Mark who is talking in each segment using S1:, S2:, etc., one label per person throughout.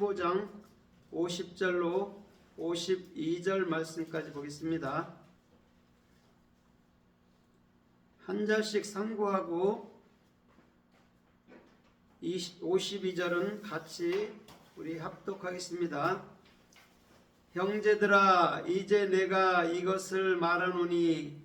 S1: 15장 50절로 52절 말씀까지 보겠습니다. 한 절씩 상고하고 52절은 같이 우리 합독하겠습니다. 형제들아, 이제 내가 이것을 말하노니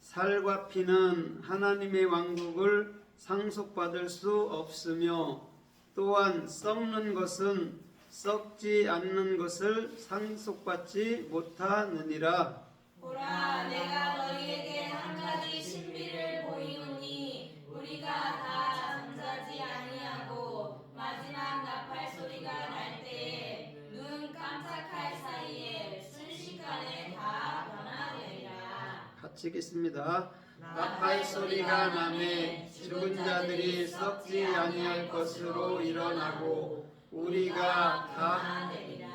S1: 살과 피는 하나님의 왕국을 상속받을 수 없으며 또한 썩는 것은 썩지 않는 것을 상속받지 못하느니라.
S2: 보라, 내가 너희에게 한 가지 신비를 보이노니 우리가 다 잠자지 아니하고 마지막 나팔 소리가 날 때에 눈 깜짝할 사이에 순식간에 다 변화되리라.
S1: 같이 읽겠습니다. 나팔 소리가 나매 죽은 자들이 썩지 아니할 것으로 일어나고 우리가 다
S2: 되리라.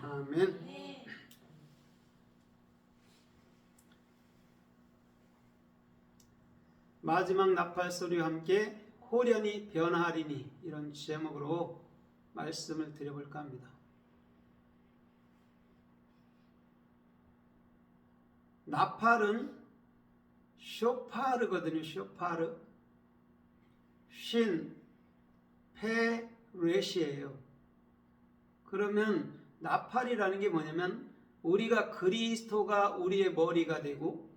S1: 아멘. 마지막 나팔 소리와 함께 호련히 변화하리니, 이런 제목으로 말씀을 드려볼까 합니다. 나팔은 쇼파르거든요. 쇼파르. 신, 페, 레시예요. 그러면 나팔이라는 게 뭐냐면 우리가 그리스도가 우리의 머리가 되고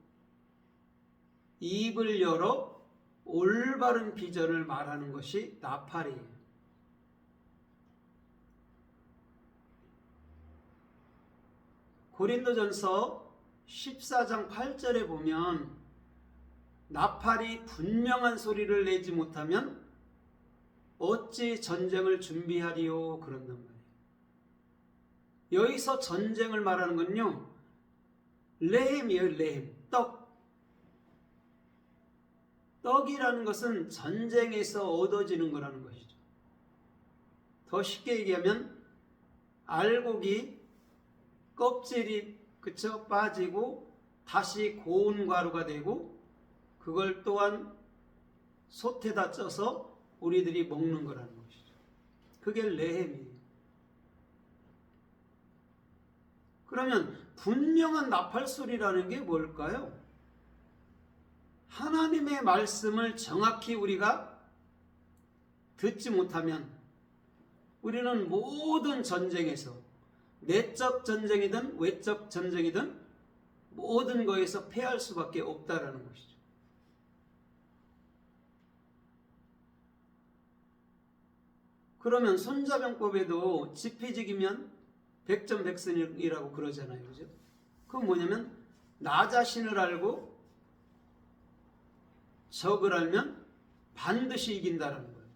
S1: 입을 열어 올바른 비전을 말하는 것이 나팔이에요. 고린도전서 14장 8절에 보면 나팔이 분명한 소리를 내지 못하면 어찌 전쟁을 준비하리요, 그런단 말이에요. 여기서 전쟁을 말하는 건요, 레헴이에요. 레헴, 떡. 떡이라는 것은 전쟁에서 얻어지는 거라는 것이죠. 더 쉽게 얘기하면 알곡이 껍질이 빠지고 다시 고운 가루가 되고 그걸 또한 솥에다 쪄서 우리들이 먹는 거라는 것이죠. 그게 레헴이에요. 그러면 분명한 나팔 소리라는 게 뭘까요? 하나님의 말씀을 정확히 우리가 듣지 못하면 우리는 모든 전쟁에서, 내적 전쟁이든 외적 전쟁이든 모든 거에서 패할 수밖에 없다라는 것이죠. 그러면 손자병법에도 지피지기면 백전백승이라고 그러잖아요. 그죠? 그건 뭐냐면 나 자신을 알고 적을 알면 반드시 이긴다라는 거예요.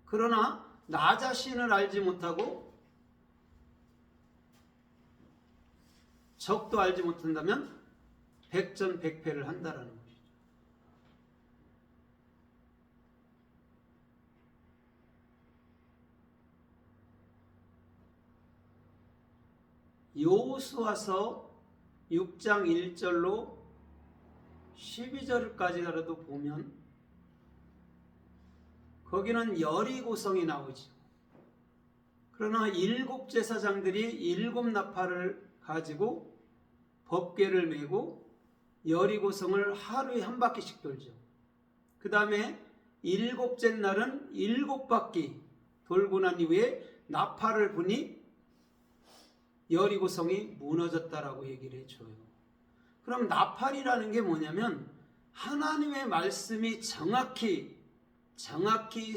S1: 그러나 나 자신을 알지 못하고 적도 알지 못한다면 백전백패를 한다라는 것이죠. 여호수아서 6장 1절로 12절까지라도 보면 거기는 여리고성이 나오죠. 그러나 7 제사장들이 7 나팔을 가지고 법궤를 메고 여리고성을 하루에 한 바퀴씩 돌죠. 그 다음에 7째 날은 7바퀴 돌고 난 이후에 나팔을 부니 여리고성이 무너졌다라고 얘기를 해줘요. 그럼 나팔이라는 게 뭐냐면 하나님의 말씀이 정확히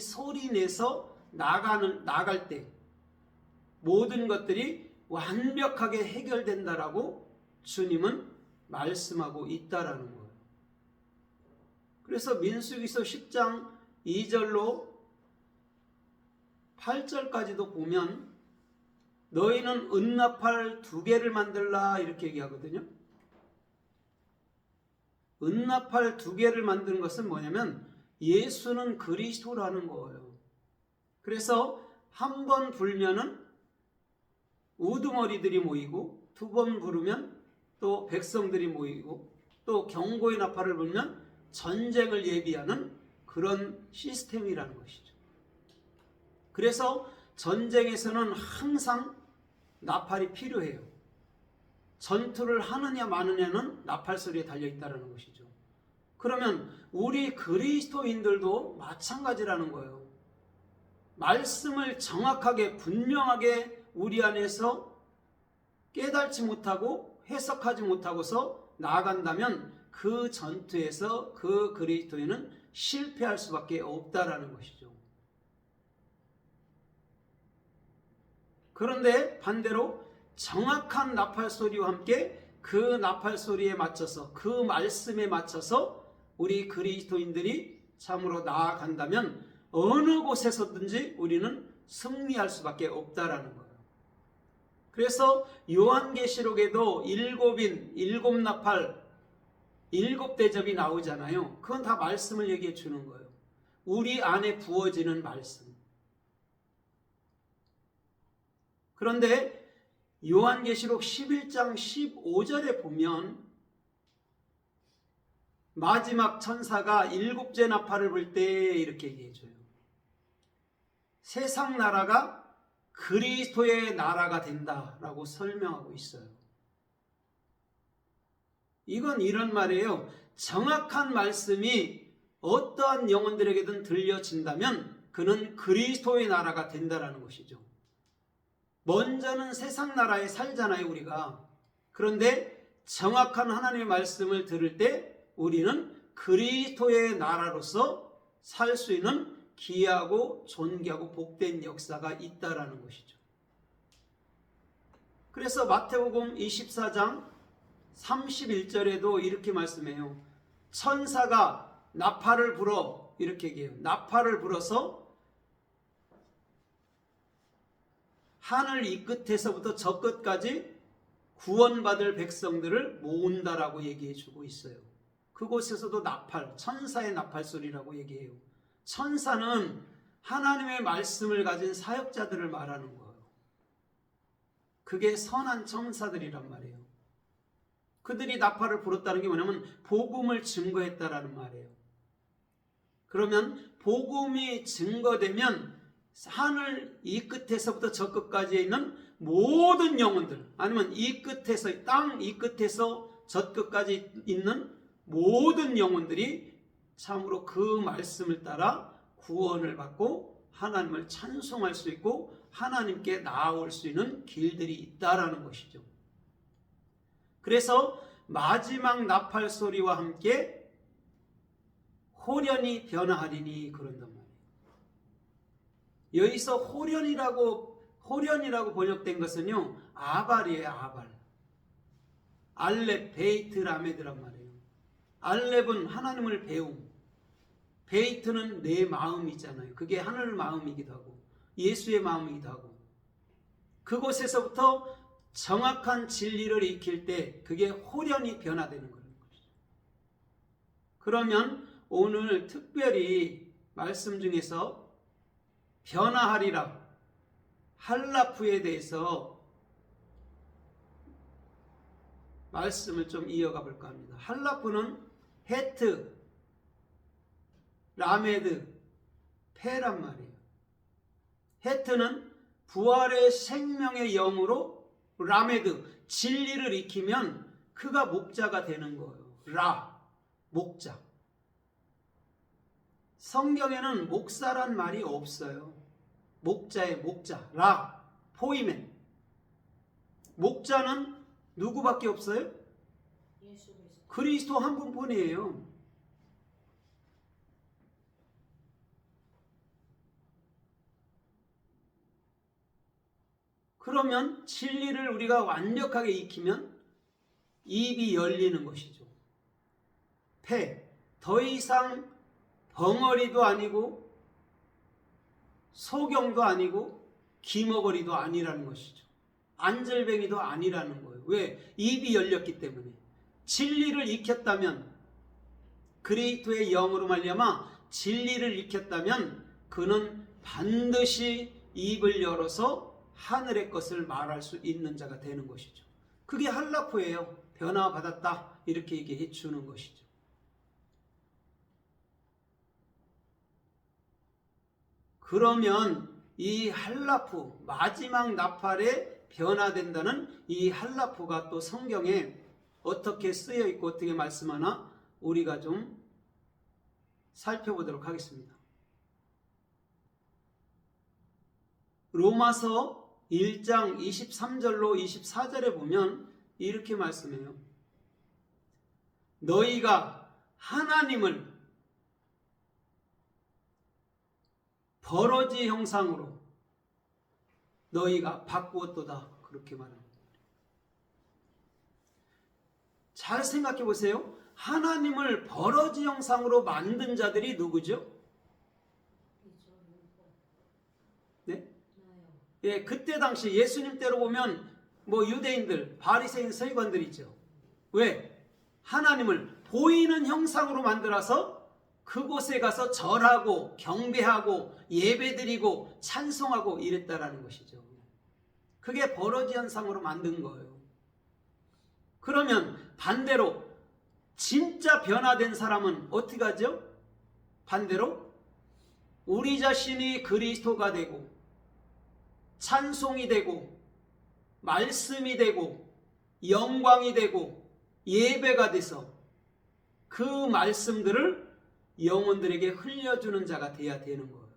S1: 소리내서 나갈 때 모든 것들이 완벽하게 해결된다라고 주님은 말씀하고 있다라는 거예요. 그래서 민수기서 10장 2절로 8절까지도 보면 너희는 은나팔 2개를 만들라 이렇게 얘기하거든요. 은나팔 2개를 만드는 것은 뭐냐면 예수는 그리스도라는 거예요. 그래서 한 번 불면은 우두머리들이 모이고 2번 부르면 또 백성들이 모이고 또 경고의 나팔을 불면 전쟁을 예비하는 그런 시스템이라는 것이죠. 그래서 전쟁에서는 항상 나팔이 필요해요. 전투를 하느냐 마느냐는 나팔 소리에 달려있다는 것이죠. 그러면 우리 그리스도인들도 마찬가지라는 거예요. 말씀을 정확하게 분명하게 우리 안에서 깨달지 못하고 해석하지 못하고서 나아간다면 그 전투에서 그 그리스도인은 실패할 수밖에 없다라는 것이죠. 그런데 반대로 정확한 나팔 소리와 함께 그 나팔 소리에 맞춰서 그 말씀에 맞춰서 우리 그리스도인들이 참으로 나아간다면 어느 곳에서든지 우리는 승리할 수밖에 없다라는 거예요. 그래서 요한계시록에도 일곱 나팔, 7대접이 나오잖아요. 그건 다 말씀을 얘기해 주는 거예요. 우리 안에 부어지는 말씀. 그런데 요한계시록 11장 15절에 보면 마지막 천사가 7째 나팔을 불 때 이렇게 얘기해줘요. 세상 나라가 그리스도의 나라가 된다라고 설명하고 있어요. 이건 이런 말이에요. 정확한 말씀이 어떠한 영혼들에게든 들려진다면 그는 그리스도의 나라가 된다라는 것이죠. 먼저는 세상 나라에 살잖아요, 우리가. 그런데 정확한 하나님의 말씀을 들을 때 우리는 그리스도의 나라로서 살 수 있는 귀하고 존귀하고 복된 역사가 있다라는 것이죠. 그래서 마태복음 24장 31절에도 이렇게 말씀해요. 천사가 나팔을 불어, 이렇게 얘기해요. 나팔을 불어서 하늘 이 끝에서부터 저 끝까지 구원받을 백성들을 모은다라고 얘기해 주고 있어요. 그곳에서도 나팔, 천사의 나팔 소리라고 얘기해요. 천사는 하나님의 말씀을 가진 사역자들을 말하는 거예요. 그게 선한 천사들이란 말이에요. 그들이 나팔을 불었다는 게 뭐냐면 복음을 증거했다라는 말이에요. 그러면 복음이 증거되면 하늘 이 끝에서부터 저 끝까지 있는 모든 영혼들, 아니면 이 끝에서 땅 이 끝에서 저 끝까지 있는 모든 영혼들이 참으로 그 말씀을 따라 구원을 받고 하나님을 찬송할 수 있고 하나님께 나아올 수 있는 길들이 있다라는 것이죠. 그래서 마지막 나팔 소리와 함께 호련히 변화하리니 그런단 말이에요. 여기서 호련이라고 번역된 것은요, 아발이에요, 아발. 알렙, 베이트, 라메드란 말이에요. 알렙은 하나님을 배움, 베이트는 내 마음이잖아요. 그게 하늘 마음이기도 하고 예수의 마음이기도 하고, 그곳에서부터 정확한 진리를 익힐 때 그게 호련히 변화되는 거예요. 그러면 오늘 특별히 말씀 중에서 변화하리라, 할라프에 대해서 말씀을 좀 이어가 볼까 합니다. 할라프는 헤트, 라메드, 페란 말이에요. 헤트는 부활의 생명의 영으로, 라메드, 진리를 익히면 그가 목자가 되는 거예요. 라, 목자. 성경에는 목사란 말이 없어요. 목자의 목자, 라, 포이멘. 목자는 누구밖에 없어요? 그리스도 한 분뿐이에요. 그러면 진리를 우리가 완벽하게 익히면 입이 열리는 것이죠. 폐, 더 이상 벙어리도 아니고 소경도 아니고 기머거리도 아니라는 것이죠. 안절뱅이도 아니라는 거예요. 왜? 입이 열렸기 때문에. 진리를 익혔다면, 그리스도의 영으로 말미암아 진리를 익혔다면 그는 반드시 입을 열어서 하늘의 것을 말할 수 있는 자가 되는 것이죠. 그게 할라포예요. 변화받았다, 이렇게 얘기해 주는 것이죠. 그러면 이 할라프, 마지막 나팔에 변화된다는 이 할라프가 또 성경에 어떻게 쓰여 있고 어떻게 말씀하나 우리가 좀 살펴보도록 하겠습니다. 로마서 1장 23절로 24절에 보면 이렇게 말씀해요. 너희가 하나님을 버러지 형상으로 너희가 바꾸었도다. 그렇게 말합니다. 잘 생각해 보세요. 하나님을 버러지 형상으로 만든 자들이 누구죠? 네? 예, 그때 당시 예수님 때로 보면 뭐 유대인들, 바리새인, 서기관들이죠. 왜? 하나님을 보이는 형상으로 만들어서 그곳에 가서 절하고 경배하고 예배드리고 찬송하고 이랬다라는 것이죠. 그게 버러지 현상으로 만든 거예요. 그러면 반대로 진짜 변화된 사람은 어떻게 하죠? 반대로 우리 자신이 그리스도가 되고 찬송이 되고 말씀이 되고 영광이 되고 예배가 돼서 그 말씀들을 영혼들에게 흘려주는 자가 돼야 되는 거예요.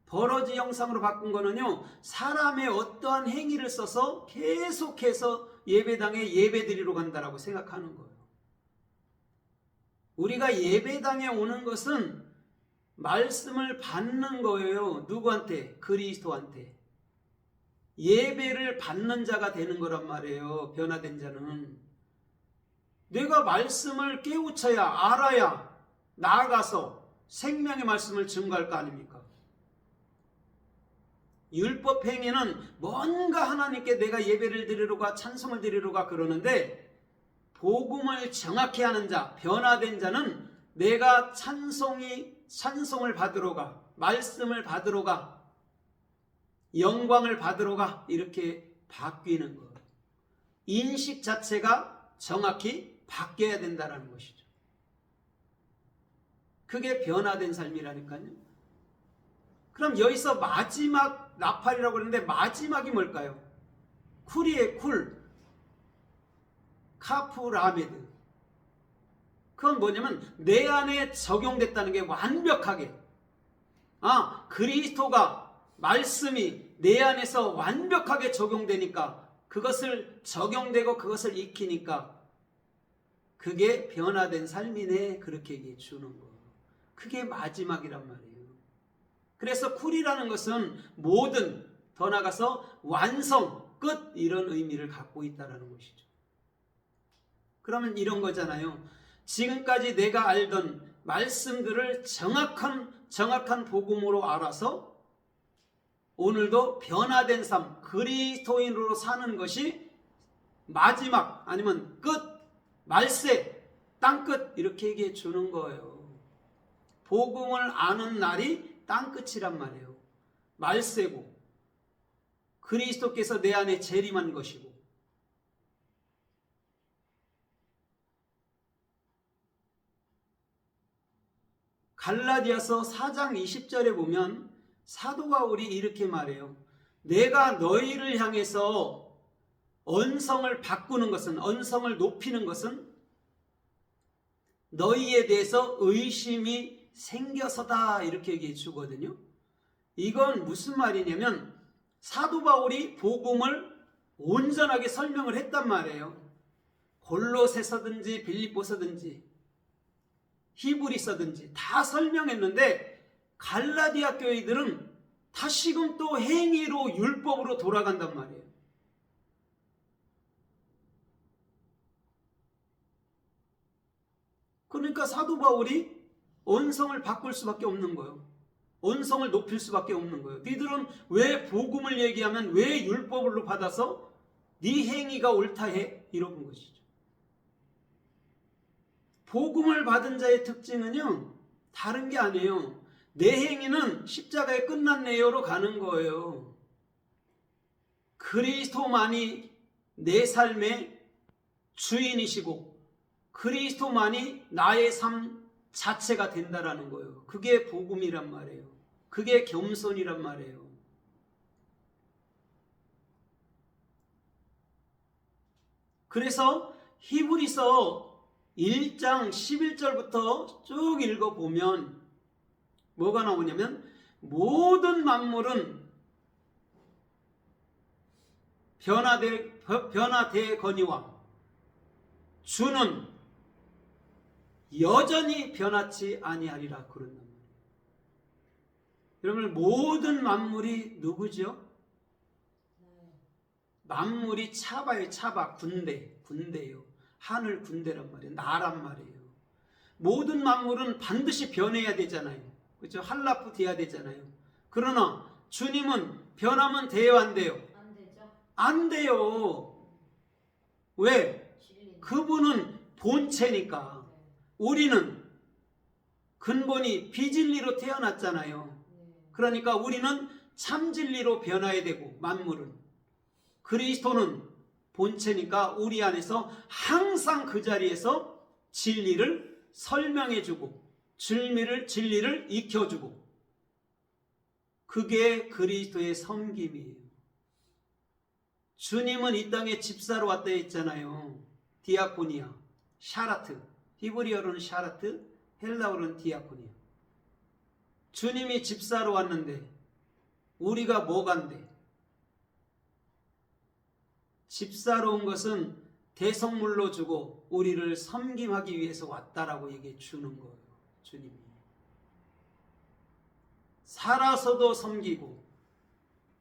S1: 버러지 형상으로 바꾼 거는요, 사람의 어떠한 행위를 써서 계속해서 예배당에 예배드리러 간다라고 생각하는 거예요. 우리가 예배당에 오는 것은 말씀을 받는 거예요. 누구한테? 그리스도한테. 예배를 받는 자가 되는 거란 말이에요. 변화된 자는. 내가 말씀을 깨우쳐야 알아야 나아가서 생명의 말씀을 증거할 거 아닙니까? 율법 행위는 뭔가 하나님께 내가 예배를 드리러 가 찬송을 드리러 가 그러는데 복음을 정확히 하는 자, 변화된 자는 내가 찬송을 받으러 가, 말씀을 받으러 가, 영광을 받으러 가 이렇게 바뀌는 거예요. 인식 자체가 정확히 바뀌어야 된다는 것이죠. 그게 변화된 삶이라니까요. 그럼 여기서 마지막 나팔이라고 그러는데 마지막이 뭘까요? 쿨이에요. 쿨. 카프라메드. 그건 뭐냐면 내 안에 적용됐다는 게 완벽하게, 그리스도가 말씀이 내 안에서 완벽하게 적용되니까 그것을 적용되고 그것을 익히니까 그게 변화된 삶이네. 그렇게 얘기해 주는 거예요. 그게 마지막이란 말이에요. 그래서 쿨이라는 것은 모든, 더 나아가서 완성, 끝 이런 의미를 갖고 있다는 것이죠. 그러면 이런 거잖아요. 지금까지 내가 알던 말씀들을 정확한 복음으로 알아서 오늘도 변화된 삶, 그리스도인으로 사는 것이 마지막 아니면 끝, 말세, 땅끝 이렇게 얘기해 주는 거예요. 복음을 아는 날이 땅끝이란 말이에요. 말세고 그리스도께서 내 안에 재림한 것이고 갈라디아서 4장 20절에 보면 사도 바울이 이렇게 말해요. 내가 너희를 향해서 언성을 바꾸는 것은, 언성을 높이는 것은 너희에 대해서 의심이 생겨서다 이렇게 얘기해 주거든요. 이건 무슨 말이냐면 사도 바울이 복음을 온전하게 설명을 했단 말이에요. 골로새서든지 빌립보서든지 히브리서든지 다 설명했는데 갈라디아 교회들은 다시금 또 행위로 율법으로 돌아간단 말이에요. 그러니까 사도 바울이 언성을 바꿀 수밖에 없는 거예요. 언성을 높일 수밖에 없는 거예요. 니들은 왜 복음을 얘기하면 왜 율법으로 받아서 네 행위가 옳다 해? 이런 것이죠. 복음을 받은 자의 특징은요, 다른 게 아니에요. 내 행위는 십자가에 끝났네요로 가는 거예요. 그리스도만이 내 삶의 주인이시고 그리스도만이 나의 삶 자체가 된다라는 거예요. 그게 복음이란 말이에요. 그게 겸손이란 말이에요. 그래서 히브리서 1장 11절부터 쭉 읽어보면 뭐가 나오냐면 모든 만물은 변화되거니와 주는 여전히 변하지 아니하리라 그런단 말이에요. 여러분 모든 만물이 누구죠? 만물이 차바예요. 차바 군대예요. 하늘 군대란 말이에요. 나란 말이에요. 모든 만물은 반드시 변해야 되잖아요. 그렇죠? 한라프 돼야 되잖아요. 그러나 주님은 변하면 돼요, 안 돼요?
S2: 안 되죠.
S1: 안 돼요. 왜?
S2: 진리.
S1: 그분은 본체니까. 우리는 근본이 비진리로 태어났잖아요. 그러니까 우리는 참진리로 변화해야 되고 만물은. 그리스도는 본체니까 우리 안에서 항상 그 자리에서 진리를 설명해주고 진리를 익혀주고 그게 그리스도의 섬김이에요. 주님은 이 땅에 집사로 왔다 했잖아요. 디아코니아, 샤라트, 히브리어로는 샤라트, 헬라어로는 디아코니아. 주님이 집사로 왔는데 우리가 뭐간데? 집사로 온 것은 대성물로 주고 우리를 섬김하기 위해서 왔다라고 얘기해 주는 거예요. 주님이 살아서도 섬기고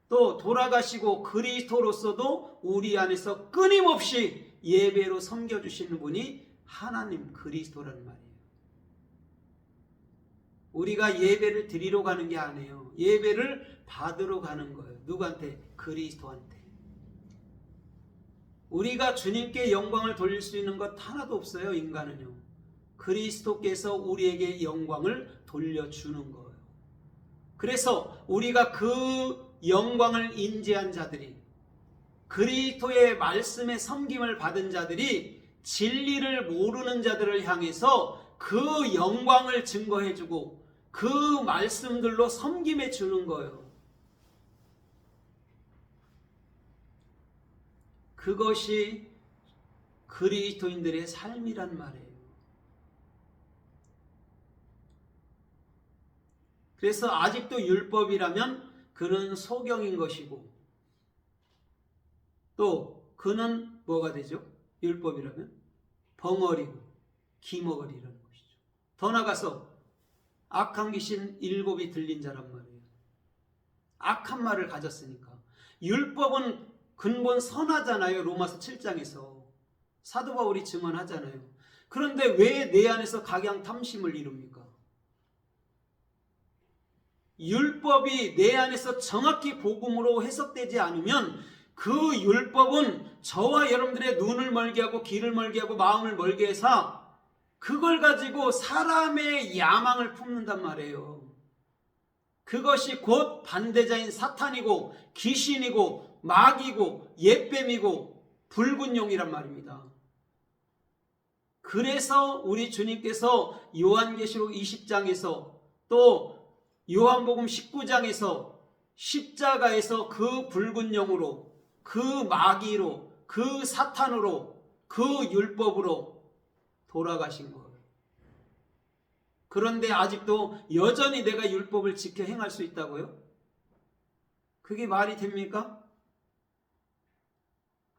S1: 또 돌아가시고 그리스도로서도 우리 안에서 끊임없이 예배로 섬겨주시는 분이 하나님 그리스도라는 말이에요. 우리가 예배를 드리러 가는 게 아니에요. 예배를 받으러 가는 거예요. 누구한테? 그리스도한테. 우리가 주님께 영광을 돌릴 수 있는 것 하나도 없어요. 인간은요. 그리스도께서 우리에게 영광을 돌려주는 거예요. 그래서 우리가 그 영광을 인지한 자들이 그리스도의 말씀의 섬김을 받은 자들이 진리를 모르는 자들을 향해서 그 영광을 증거해주고 그 말씀들로 섬김해 주는 거예요. 그것이 그리스도인들의 삶이란 말이에요. 그래서 아직도 율법이라면 그는 소경인 것이고 또 그는 뭐가 되죠? 율법이라면 벙어리고 기머거리라는 것이죠. 더 나가서 악한 귀신 7이 들린 자란 말이에요. 악한 말을 가졌으니까. 율법은 근본 선하잖아요. 로마서 7장에서 사도 바울이 증언하잖아요. 그런데 왜 내 안에서 각양 탐심을 이룹니까? 율법이 내 안에서 정확히 복음으로 해석되지 않으면 그 율법은 저와 여러분들의 눈을 멀게 하고 귀를 멀게 하고 마음을 멀게 해서 그걸 가지고 사람의 야망을 품는단 말이에요. 그것이 곧 반대자인 사탄이고 귀신이고 마귀고 옛뱀이고 붉은 용이란 말입니다. 그래서 우리 주님께서 요한계시록 20장에서 또 요한복음 19장에서 십자가에서 그 붉은 영으로 그 마귀로 그 사탄으로 그 율법으로 돌아가신 거예요. 그런데 아직도 여전히 내가 율법을 지켜 행할 수 있다고요? 그게 말이 됩니까?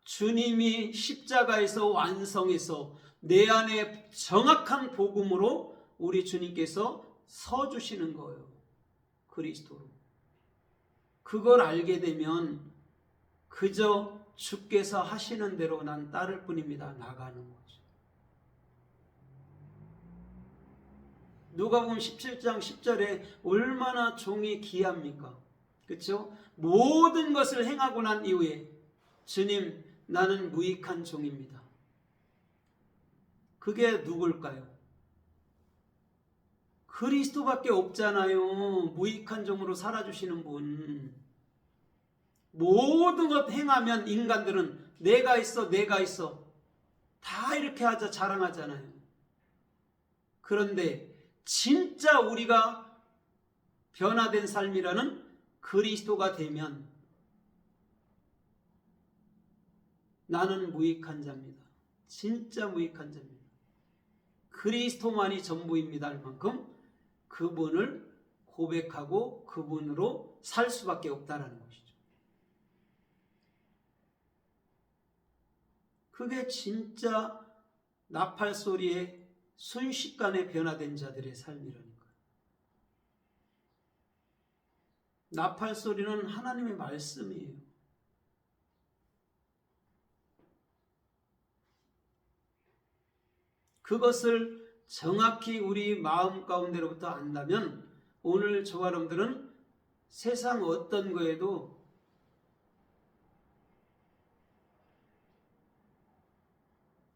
S1: 주님이 십자가에서 완성해서 내 안에 정확한 복음으로 우리 주님께서 서주시는 거예요. 그리스도로. 그걸 알게 되면 그저 주께서 하시는 대로 난 따를 뿐입니다. 나가는 거죠. 누가복음 17장 10절에 얼마나 종이 귀합니까? 그렇죠? 모든 것을 행하고 난 이후에 주님 나는 무익한 종입니다. 그게 누굴까요? 그리스도밖에 없잖아요. 무익한 종으로 살아주시는 분. 모든 것 행하면 인간들은 내가 있어 다 이렇게 하자 자랑하잖아요. 그런데 진짜 우리가 변화된 삶이라는 그리스도가 되면 나는 무익한 자입니다. 진짜 무익한 자입니다. 그리스도만이 전부입니다 할 만큼 그분을 고백하고 그분으로 살 수밖에 없다는 것이죠. 그게 진짜 나팔 소리에 순식간에 변화된 자들의 삶이라니까요. 나팔 소리는 하나님의 말씀이에요. 그것을 정확히 우리 마음 가운데로부터 안다면 오늘 저와 여러분들은 세상 어떤 거에도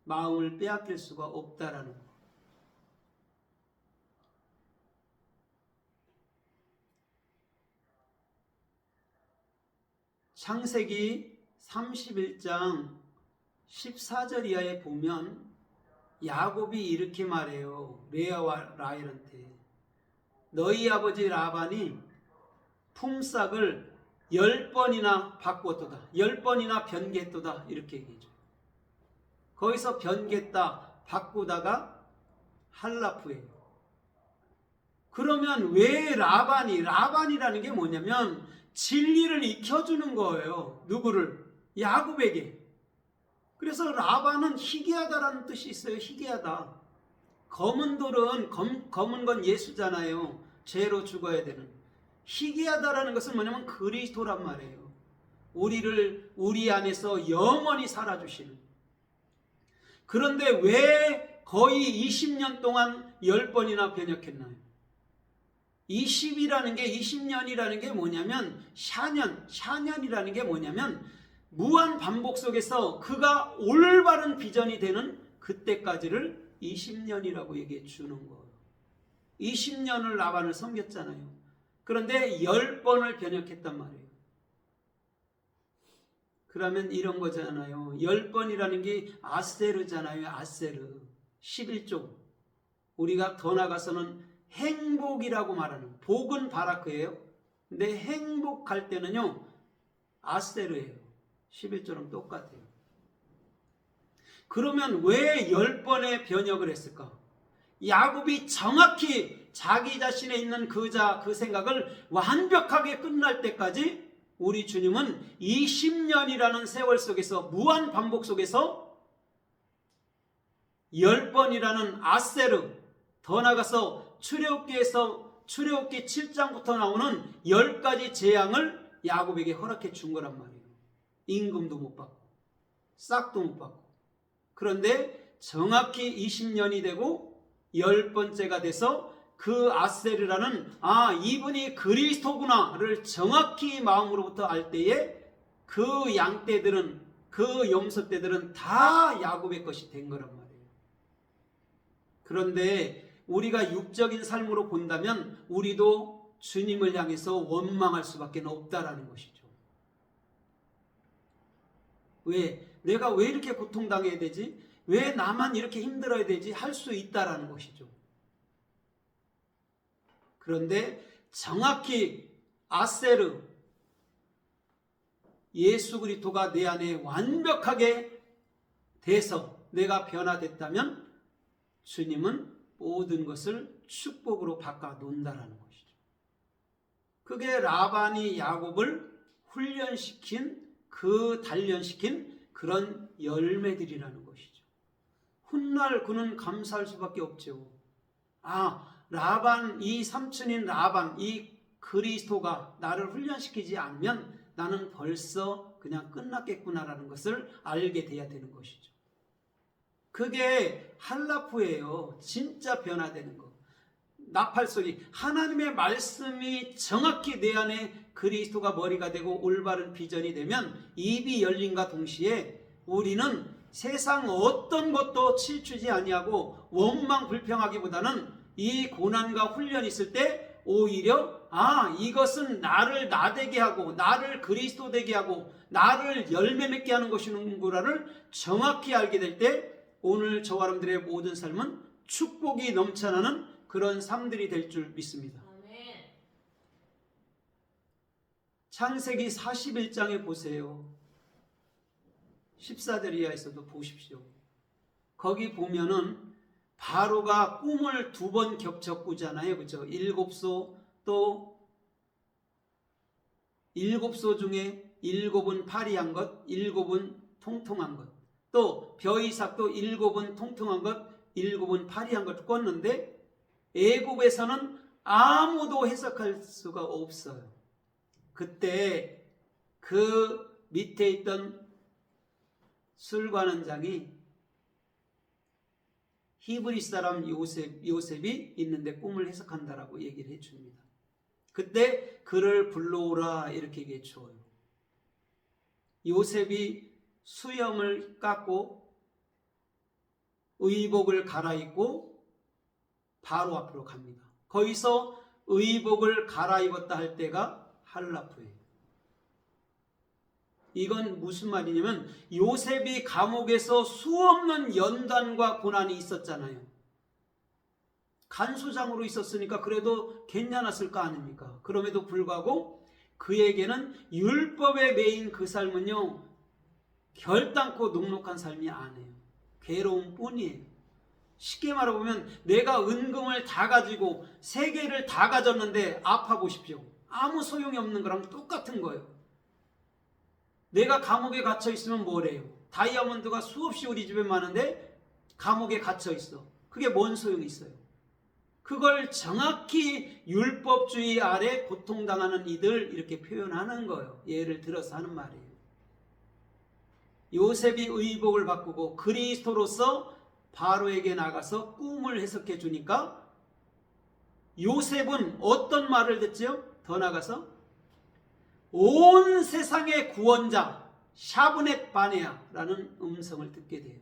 S1: 마음을 빼앗길 수가 없다라는 거. 창세기 31장 14절 이하에 보면 야곱이 이렇게 말해요. 레아와 라헬한테 너희 아버지 라반이 품삯을 10번이나 바꾸었도다. 10번이나 변개했도다. 이렇게 얘기해줘. 거기서 변개했다, 바꾸다가 할라프예요. 그러면 왜 라반이라는 게 뭐냐면 진리를 익혀주는 거예요. 누구를? 야곱에게. 그래서 라반은 희귀하다라는 뜻이 있어요. 희귀하다. 검은 돌은 검은 건 예수잖아요. 죄로 죽어야 되는. 희귀하다라는 것은 뭐냐면 그리스도란 말이에요. 우리 안에서 영원히 살아주시는. 그런데 왜 거의 20년 동안 10번이나 변혁했나요? 20년이라는 게 뭐냐면 샤년이라는 게 뭐냐면 무한 반복 속에서 그가 올바른 비전이 되는 그때까지를 20년이라고 얘기해 주는 거예요. 20년을 라반을 섬겼잖아요. 그런데 10번을 변혁했단 말이에요. 그러면 이런 거잖아요. 10번이라는 게 아세르잖아요. 아세르 11조. 우리가 더 나가서는 행복이라고 말하는, 복은 바라크예요. 근데 행복할 때는요 아세르예요. 11조랑 똑같아요. 그러면 왜 10번의 변혁을 했을까? 야곱이 정확히 자기 자신에 있는 그 생각을 완벽하게 끝날 때까지 우리 주님은 20년이라는 세월 속에서 무한 반복 속에서 10번이라는 아세르, 더 나가서 출애굽기 7장부터 나오는 10가지 재앙을 야곱에게 허락해 준 거란 말이에요. 임금도 못 받고 싹도 못 받고. 그런데 정확히 20년이 되고 10번째가 돼서 그 아세르라는 이분이 그리스도구나를 정확히 마음으로부터 알 때에 그 양떼들은, 그 염소떼들은 다 야곱의 것이 된 거란 말이에요. 그런데 우리가 육적인 삶으로 본다면 우리도 주님을 향해서 원망할 수밖에 없다라는 것이죠. 왜? 내가 왜 이렇게 고통당해야 되지? 왜 나만 이렇게 힘들어야 되지? 할 수 있다라는 것이죠. 그런데 정확히 아세르, 예수 그리스도가 내 안에 완벽하게 돼서 내가 변화됐다면 주님은 모든 것을 축복으로 바꿔 놓는다라는 것이죠. 그게 라반이 야곱을 단련시킨 그런 열매들이라는 것이죠. 훗날 그는 감사할 수밖에 없죠. 이 삼촌인 라반, 이 그리스도가 나를 훈련시키지 않으면 나는 벌써 그냥 끝났겠구나라는 것을 알게 돼야 되는 것이죠. 그게 할라프예요. 진짜 변화되는 거. 나팔 소리. 하나님의 말씀이 정확히 내 안에 그리스도가 머리가 되고 올바른 비전이 되면 입이 열림과 동시에 우리는 세상 어떤 것도 치추지 아니하고 원망 불평하기보다는 이 고난과 훈련이 있을 때 오히려 이것은 나를 나되게 하고 나를 그리스도 되게 하고 나를 열매 맺게 하는 것이구나를 정확히 알게 될 때 오늘 저와 여러분들의 모든 삶은 축복이 넘쳐나는 그런 삶들이 될 줄 믿습니다. 창세기 41장에 보세요. 14절 이하에서도 보십시오. 거기 보면은 바로가 꿈을 2번 겹쳐 꾸잖아요. 그죠? 7소, 또 7소 중에 7은 파리한 것, 7은 통통한 것, 또 벼이삭도 7은 통통한 것, 7은 파리한 것 꿨는데 애굽에서는 아무도 해석할 수가 없어요. 그때 그 밑에 있던 술관원장이 히브리 사람 요셉이 있는데 꿈을 해석한다라고 얘기를 해줍니다. 그때 그를 불러오라 이렇게 얘기해 줘요. 요셉이 수염을 깎고 의복을 갈아입고 바로 앞으로 갑니다. 거기서 의복을 갈아입었다 할 때가 할라프예요. 이건 무슨 말이냐면 요셉이 감옥에서 수없는 연단과 고난이 있었잖아요. 간수장으로 있었으니까 그래도 괜찮았을 거 아닙니까? 그럼에도 불구하고 그에게는 율법에 매인 그 삶은요, 결단코 녹록한 삶이 아니에요. 괴로움 뿐이에요. 쉽게 말해보면 내가 은금을 다 가지고 세계를 다 가졌는데 아파 보십시오. 아무 소용이 없는 거랑 똑같은 거예요. 내가 감옥에 갇혀 있으면 뭐래요? 다이아몬드가 수없이 우리 집에 많은데 감옥에 갇혀 있어. 그게 뭔 소용이 있어요? 그걸 정확히 율법주의 아래 고통당하는 이들 이렇게 표현하는 거예요. 예를 들어서 하는 말이에요. 요셉이 의복을 바꾸고 그리스도로서 바로에게 나가서 꿈을 해석해 주니까 요셉은 어떤 말을 듣지요? 더 나가서 온 세상의 구원자 샤브넷 바네아라는 음성을 듣게 돼요.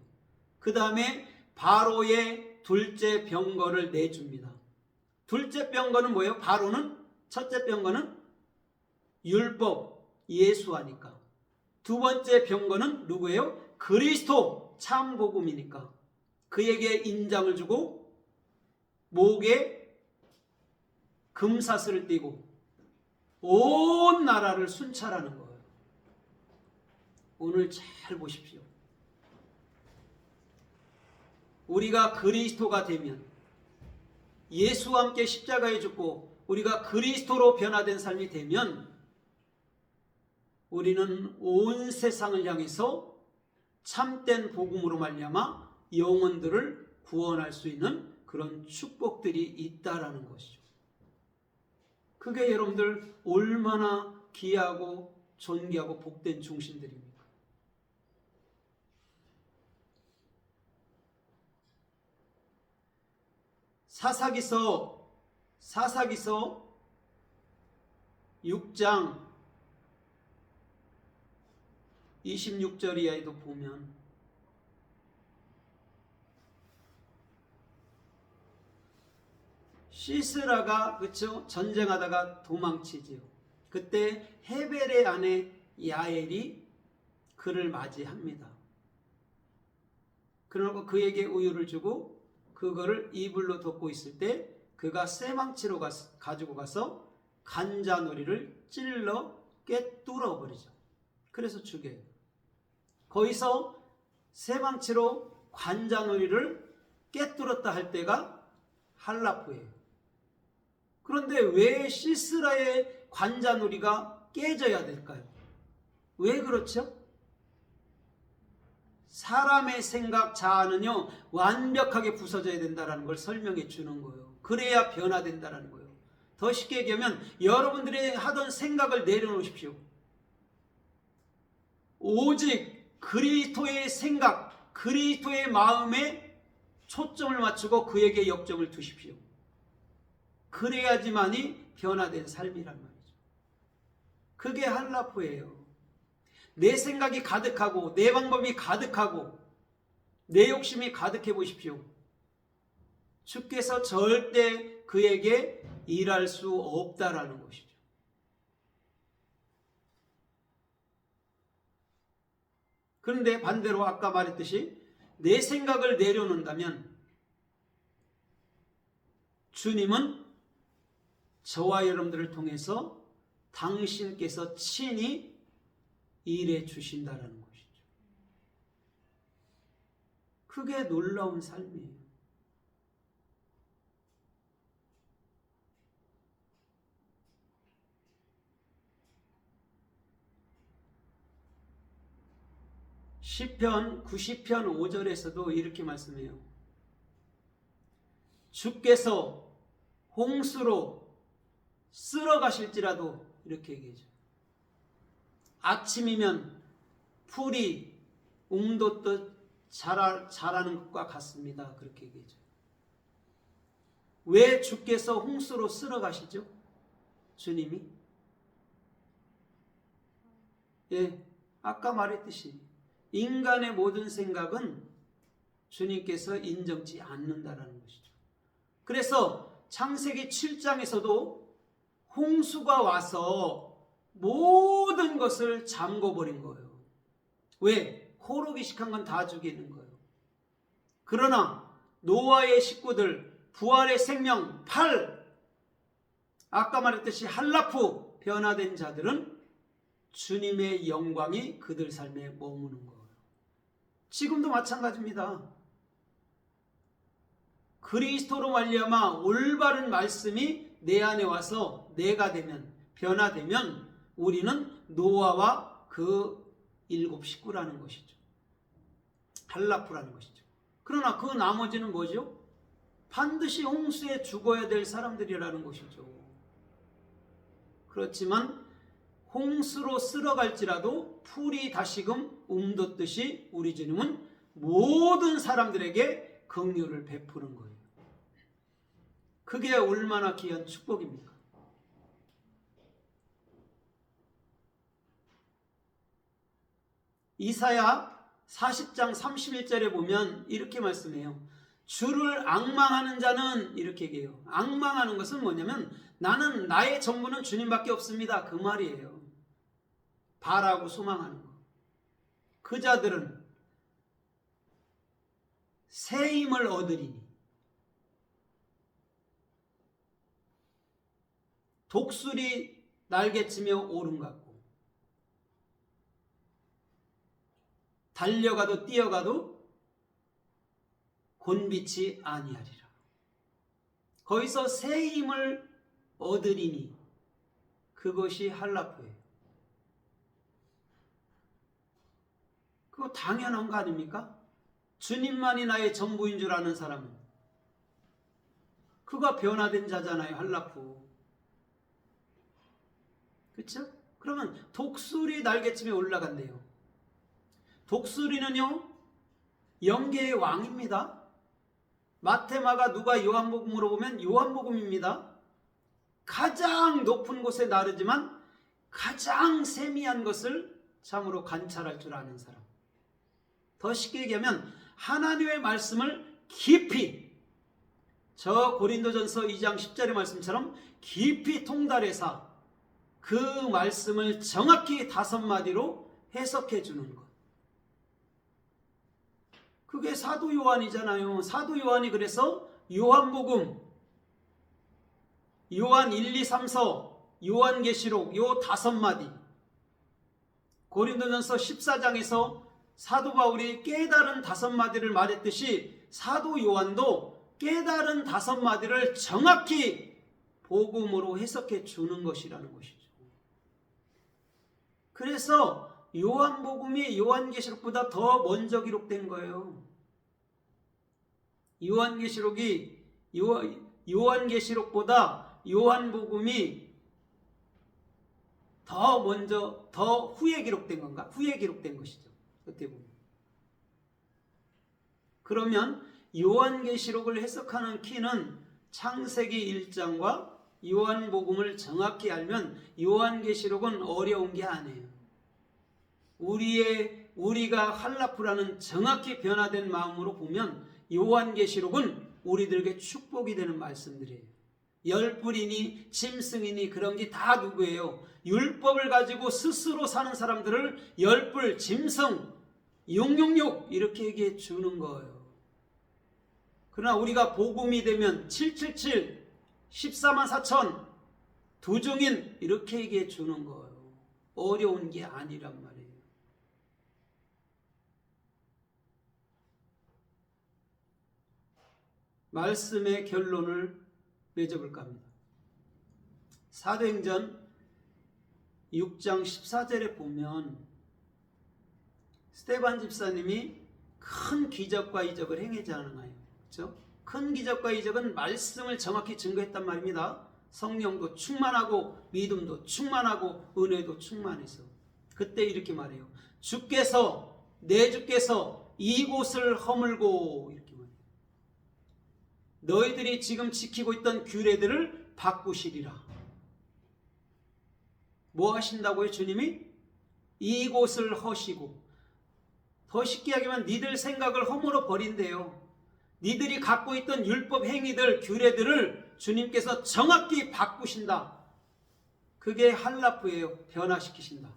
S1: 그 다음에 바로의 둘째 병거를 내줍니다. 둘째 병거는 뭐예요? 바로는 첫째 병거는 율법 예수하니까, 두 번째 병거는 누구예요? 그리스도 참 복음이니까 그에게 인장을 주고 목에 금사슬을 띠고 온 나라를 순찰하는 거예요. 오늘 잘 보십시오. 우리가 그리스도가 되면, 예수와 함께 십자가에 죽고 우리가 그리스도로 변화된 삶이 되면 우리는 온 세상을 향해서 참된 복음으로 말미암아 영혼들을 구원할 수 있는 그런 축복들이 있다라는 것이죠. 그게 여러분들 얼마나 귀하고 존귀하고 복된 중심들입니까? 사사기서 6장 26절 이하에도 보면 시스라가 그렇죠? 전쟁하다가 도망치지요. 그때 헤벨의 아내 야엘이 그를 맞이합니다. 그러고 그에게 우유를 주고 그거를 이불로 덮고 있을 때 그가 쇠망치로 가지고 가서 간자놀이를 찔러 꿰뚫어 버리죠. 그래서 죽여요. 거기서 쇠망치로 관자놀이를 꿰뚫었다 할 때가 할라프예요. 그런데 왜 시스라의 관자놀이가 깨져야 될까요? 왜 그렇죠? 사람의 생각 자아는요 완벽하게 부서져야 된다는 걸 설명해 주는 거예요. 그래야 변화된다는 거예요. 더 쉽게 얘기하면 여러분들이 하던 생각을 내려놓으십시오. 오직 그리스도의 생각, 그리스도의 마음에 초점을 맞추고 그에게 역점을 두십시오. 그래야지만이 변화된 삶이란 말이죠. 그게 할라포예요. 내 생각이 가득하고 내 방법이 가득하고 내 욕심이 가득해 보십시오. 주께서 절대 그에게 일할 수 없다라는 것이죠. 그런데 반대로 아까 말했듯이 내 생각을 내려놓는다면 주님은 저와 여러분들을 통해서 당신께서 친히 일해 주신다라는 것이죠. 그게 놀라운 삶이에요. 시편 90편 5절에서도 이렇게 말씀해요. 주께서 홍수로 쓸어 가실지라도, 이렇게 얘기하죠. 아침이면 풀이 웅돋듯 자라는 것과 같습니다. 그렇게 얘기하죠. 왜 주께서 홍수로 쓸어 가시죠? 주님이? 예, 아까 말했듯이 인간의 모든 생각은 주님께서 인정치 않는다라는 것이죠. 그래서 창세기 7장에서도 홍수가 와서 모든 것을 잠궈버린 거예요. 왜? 호로기식한 건 다 죽이는 거예요. 그러나 노아의 식구들, 부활의 생명 8, 아까 말했듯이 할라프 변화된 자들은 주님의 영광이 그들 삶에 머무는 거예요. 지금도 마찬가지입니다. 그리스도로 말미암아 올바른 말씀이 내 안에 와서 내가 되면, 변화되면 우리는 노아와 그 7 식구라는 것이죠. 할라프라는 것이죠. 그러나 그 나머지는 뭐죠? 반드시 홍수에 죽어야 될 사람들이라는 것이죠. 그렇지만 홍수로 쓸어갈지라도 풀이 다시금 움돋듯이 우리 주님은 모든 사람들에게 긍휼을 베푸는 거예요. 그게 얼마나 귀한 축복입니까? 이사야 40장 31절에 보면 이렇게 말씀해요. 주를 앙망하는 자는, 이렇게 얘기해요. 앙망하는 것은 뭐냐면 나는, 나의 전부는 주님밖에 없습니다, 그 말이에요. 바라고 소망하는 거. 그 자들은 새 힘을 얻으리니 독수리 날개치며 오름 같고 달려가도 뛰어가도 곤비치 아니하리라. 거기서 새 힘을 얻으리니 그것이 할라프예요. 그거 당연한 거 아닙니까? 주님만이 나의 전부인 줄 아는 사람은 그가 변화된 자잖아요. 할라프. 그렇죠? 그러면 독수리 날개쯤에 올라간대요. 독수리는요 영계의 왕입니다. 마테마가 누가 요한복음으로 보면 요한복음입니다. 가장 높은 곳에 나르지만 가장 세미한 것을 참으로 관찰할 줄 아는 사람. 더 쉽게 얘기하면 하나님의 말씀을 깊이, 저 고린도전서 2장 10절의 말씀처럼 깊이 통달해서 그 말씀을 정확히 5마디로 해석해 주는 것. 그게 사도 요한이잖아요. 사도 요한이 그래서 요한복음, 요한 1, 2, 3서, 요한계시록 요 5마디, 고린도전서 14장에서 사도 바울이 깨달은 5마디를 말했듯이 사도 요한도 깨달은 5마디를 정확히 복음으로 해석해 주는 것이라는 것이죠. 그래서 요한복음이 요한계시록보다 더 먼저 기록된 거예요. 요한계시록보다 요한복음이 더 먼저, 더 후에 기록된 건가? 후에 기록된 것이죠. 어떻게 보면. 그러면 요한계시록을 해석하는 키는 창세기 1장과 요한복음을 정확히 알면 요한계시록은 어려운 게 아니에요. 우리가 할라프라는 정확히 변화된 마음으로 보면 요한계시록은 우리들에게 축복이 되는 말씀들이에요. 열불이니 짐승이니 그런 게 다 누구예요? 율법을 가지고 스스로 사는 사람들을 열불, 짐승, 666 이렇게 얘기해 주는 거예요. 그러나 우리가 복음이 되면 777, 14만 4천 두 증인 이렇게 얘기해 주는 거예요. 어려운 게 아니란 말이에요. 말씀의 결론을 맺어볼까 합니다. 사도행전 6장 14절에 보면 스데반 집사님이 큰 기적과 이적을 행하지 않았나요? 그렇죠? 큰 기적과 이적은 말씀을 정확히 증거했단 말입니다. 성령도 충만하고 믿음도 충만하고 은혜도 충만해서 그때 이렇게 말해요. 내 주께서 이곳을 허물고 이렇게 말해요. 너희들이 지금 지키고 있던 규례들을 바꾸시리라. 뭐 하신다고요? 주님이 이곳을 허시고, 더 쉽게 하면 니들 생각을 허물어 버린대요. 니들이 갖고 있던 율법 행위들, 규례들을 주님께서 정확히 바꾸신다. 그게 할라프예요. 변화시키신다.